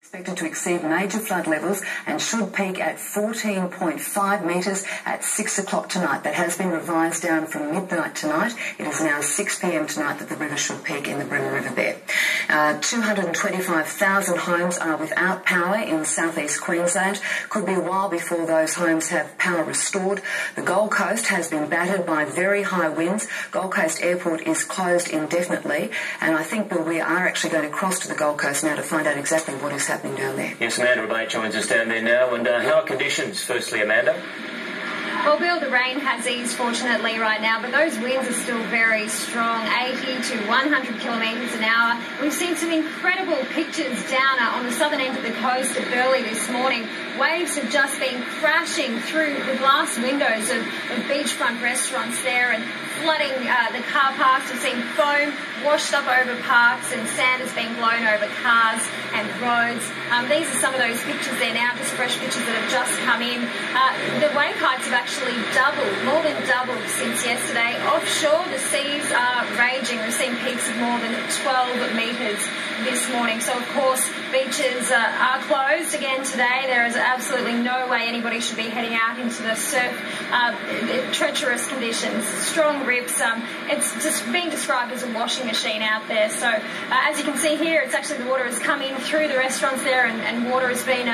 Expected to exceed major flood levels and should peak at 14.5 metres at 6 o'clock tonight. That has been revised down from midnight tonight. It is now 6 p.m. tonight that the river should peak in the Bremer River there. 225,000 homes are without power in southeast Queensland. Could be a while before those homes have power restored. The Gold Coast has been battered by very high winds. Gold Coast Airport is closed indefinitely, and I think, Bill, we are actually going to cross to the Gold Coast now to find out exactly what is happening down there. Yes, Amanda Rebate joins us down there now. And how are conditions, firstly, Amanda? Well, Bill, the rain has eased fortunately right now, but those winds are still very strong, 80 to 100 kilometres an hour. We've seen some incredible pictures down on the southern end of the coast at Burleigh this morning. Waves have just been crashing through the glass windows of beachfront restaurants there and flooding the car parks. We've seen foam washed up over parks and sand has been blown over cars and roads. These are some of those pictures there now, just fresh pictures that have just come in. The wave heights have actually doubled, more than doubled since yesterday. Offshore, the seas are raging. We've seen peaks of more than 12 metres this morning. So, of course, beaches are closed again today. There is absolutely no way anybody should be heading out into the surf. Treacherous conditions, strong rips. It's just being described as a washing machine out there. So, as you can see here, it's actually the water has come in through the restaurants there and water has been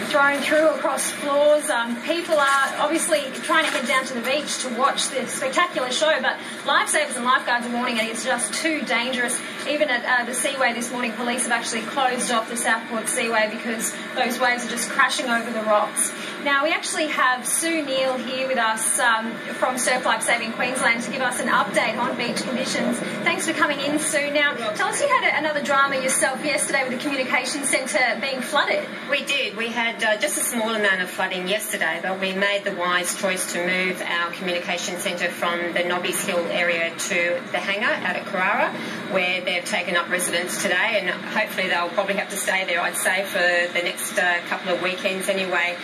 thrown through across floors. People are obviously trying to head down to the beach to watch this spectacular show, but lifesavers and lifeguards are warning it's just too dangerous. Even at the Seaway this morning, police have actually closed off the Southport Seaway because those waves are just crashing over the rocks. Now, we actually have Sue Neal here with us from Surf Life Saving Queensland to give us an update on beach conditions. Thanks for coming in, Sue. Now, tell us, you had another drama yourself yesterday with the communication centre being flooded. We did. We had just a small amount of flooding yesterday, but we made the wise choice to move our communication centre from the Nobbies Hill area to the hangar out at Carrara, where they've taken up residence today, and hopefully they'll probably have to stay there, I'd say, for the next couple of weekends anyway.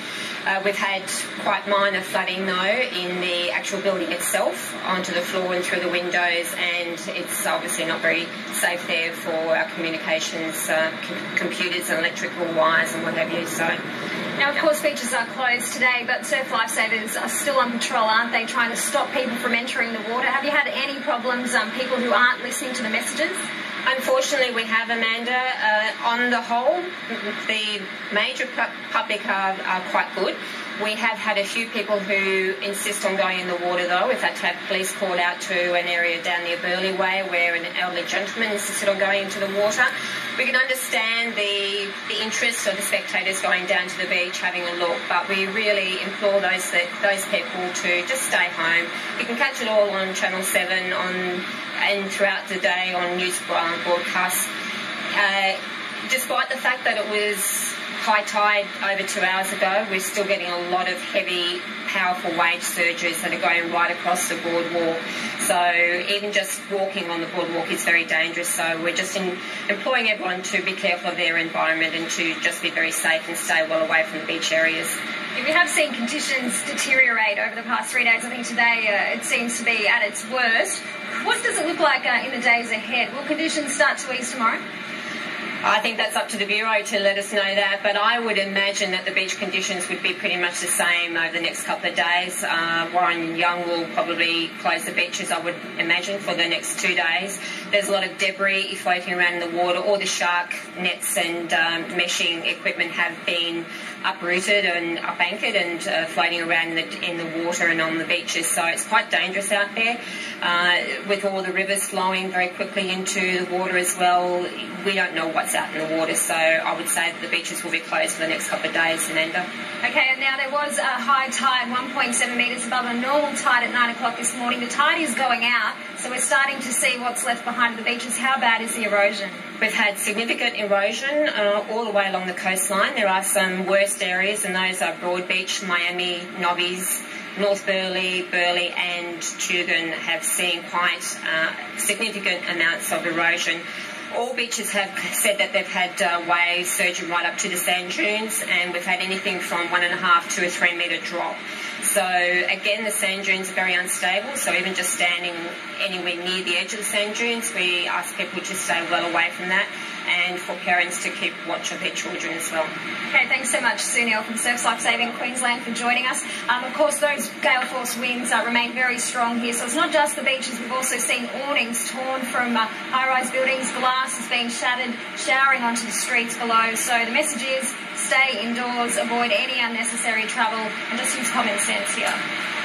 We've had quite minor flooding, though, in the actual building itself, onto the floor and through the windows, and it's obviously not very safe there for our communications, computers and electrical wires and what have you. So, now, of course, beaches are closed today, but surf lifesavers are still on patrol, aren't they, trying to stop people from entering the water? Have you had any problems, people who aren't listening to the messages? Unfortunately, we have, Amanda. On the whole, the major public are quite good. We have had a few people who insist on going in the water, though. We've had to have police call out to an area down near Burleigh Way where an elderly gentleman insisted on going into the water. We can understand the interest of the spectators going down to the beach, having a look, but we really implore those people to just stay home. You can catch it all on Channel 7 and throughout the day on news broadcasts. Despite the fact that it was high tide over 2 hours ago, we're still getting a lot of heavy, powerful wave surges that are going right across the boardwalk. So even just walking on the boardwalk is very dangerous. So we're just imploring everyone to be careful of their environment and to just be very safe and stay well away from the beach areas. We have seen conditions deteriorate over the past 3 days. I think today it seems to be at its worst. What does it look like in the days ahead? Will conditions start to ease tomorrow? I think that's up to the Bureau to let us know that, but I would imagine that the beach conditions would be pretty much the same over the next couple of days. Warren Young will probably close the beaches, I would imagine, for the next 2 days. There's a lot of debris floating around in the water. All the shark nets and meshing equipment have been uprooted and up-anchored and floating around in the water and on the beaches. So it's quite dangerous out there. With all the rivers flowing very quickly into the water as well, we don't know what's out in the water. So I would say that the beaches will be closed for the next couple of days, Amanda. Okay, and now there was a high tide, 1.7 metres above a normal tide at 9 o'clock this morning. The tide is going out, so we're starting to see what's left behind the beaches. How bad is the erosion? We've had significant erosion all the way along the coastline. There are some worst areas, and those are Broadbeach, Miami, Nobbies, North Burleigh, and Tugun have seen quite significant amounts of erosion. All beaches have said that they've had waves surging right up to the sand dunes, and we've had anything from 1.5 to a 3 metre drop. So again, the sand dunes are very unstable, so even just standing anywhere near the edge of the sand dunes, we ask people to stay well away from that. and for parents to keep watch of their children as well. Okay, thanks so much, Sue Neal from Surf's Life Saving Queensland for joining us. Of course, those gale force winds remain very strong here, so it's not just the beaches. We've also seen awnings torn from high-rise buildings, glass is being shattered, showering onto the streets below. So the message is stay indoors, avoid any unnecessary travel, and just use common sense here.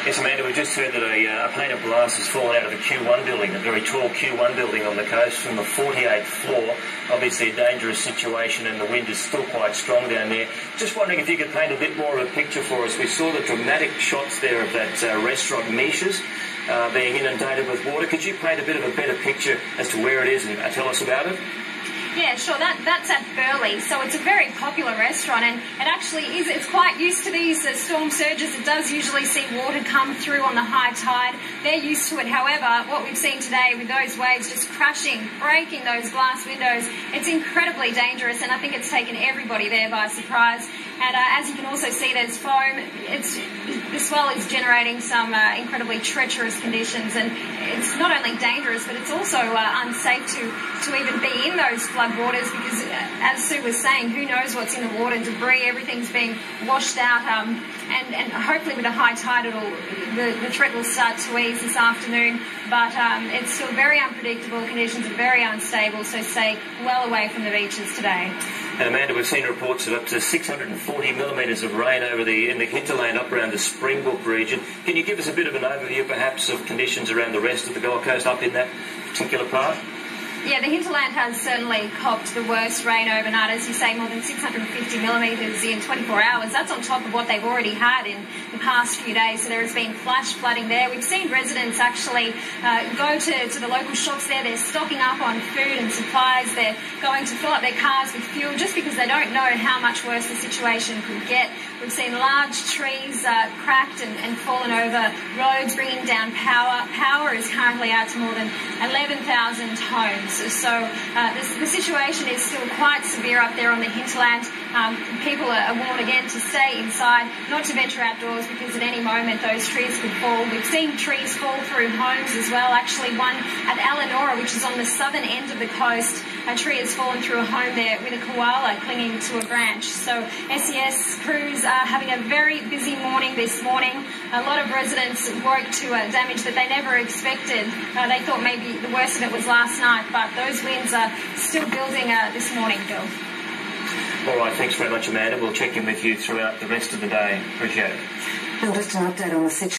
Yes, Amanda, we just heard that a pane of glass has fallen out of a Q1 building, a very tall Q1 building on the coast from the 48th floor. Obviously a dangerous situation, and the wind is still quite strong down there. Just wondering if you could paint a bit more of a picture for us. We saw the dramatic shots there of that restaurant, Misha's, being inundated with water. Could you paint a bit of a better picture as to where it is and tell us about it? Yeah, sure. That's at Burleigh, so it's a very popular restaurant, and it actually is. It's quite used to these storm surges. It does usually see water come through on the high tide. They're used to it. However, what we've seen today with those waves just crashing, breaking those glass windows, it's incredibly dangerous, and I think it's taken everybody there by surprise. And as you can also see, there's foam. The swell is generating some incredibly treacherous conditions, and it's not only dangerous, but it's also unsafe to even be in those flood waters, because as Sue was saying, who knows what's in the water, debris, everything's being washed out, and hopefully with a high tide the threat will start to ease this afternoon, but it's still very unpredictable. Conditions are very unstable, so stay well away from the beaches today. And Amanda, we've seen reports of up to 640 millimetres of rain in the hinterland up around the Springbrook region. Can you give us a bit of an overview perhaps of conditions around the rest of the Gold Coast up in that particular part? Yeah, the hinterland has certainly copped the worst rain overnight. As you say, more than 650 millimetres in 24 hours. That's on top of what they've already had in the past few days. So there has been flash flooding there. We've seen residents actually go to the local shops there. They're stocking up on food and supplies. They're going to fill up their cars with fuel just because they don't know how much worse the situation could get. We've seen large trees cracked and fallen over roads, bringing down power. Power is currently out to more than 11,000 homes. So the situation is still quite severe up there on the hinterland. People are warned again to stay inside, not to venture outdoors, because at any moment those trees could fall. We've seen trees fall through homes as well. Actually, one at Eleanor, which is on the southern end of the coast, a tree has fallen through a home there with a koala clinging to a branch. So SES crews are having a very busy morning this morning. A lot of residents woke to damage that they never expected. They thought maybe the worst of it was last night, but those winds are still building this morning, Bill. All right, thanks very much, Amanda. We'll check in with you throughout the rest of the day. Appreciate it. And just an update on the situation.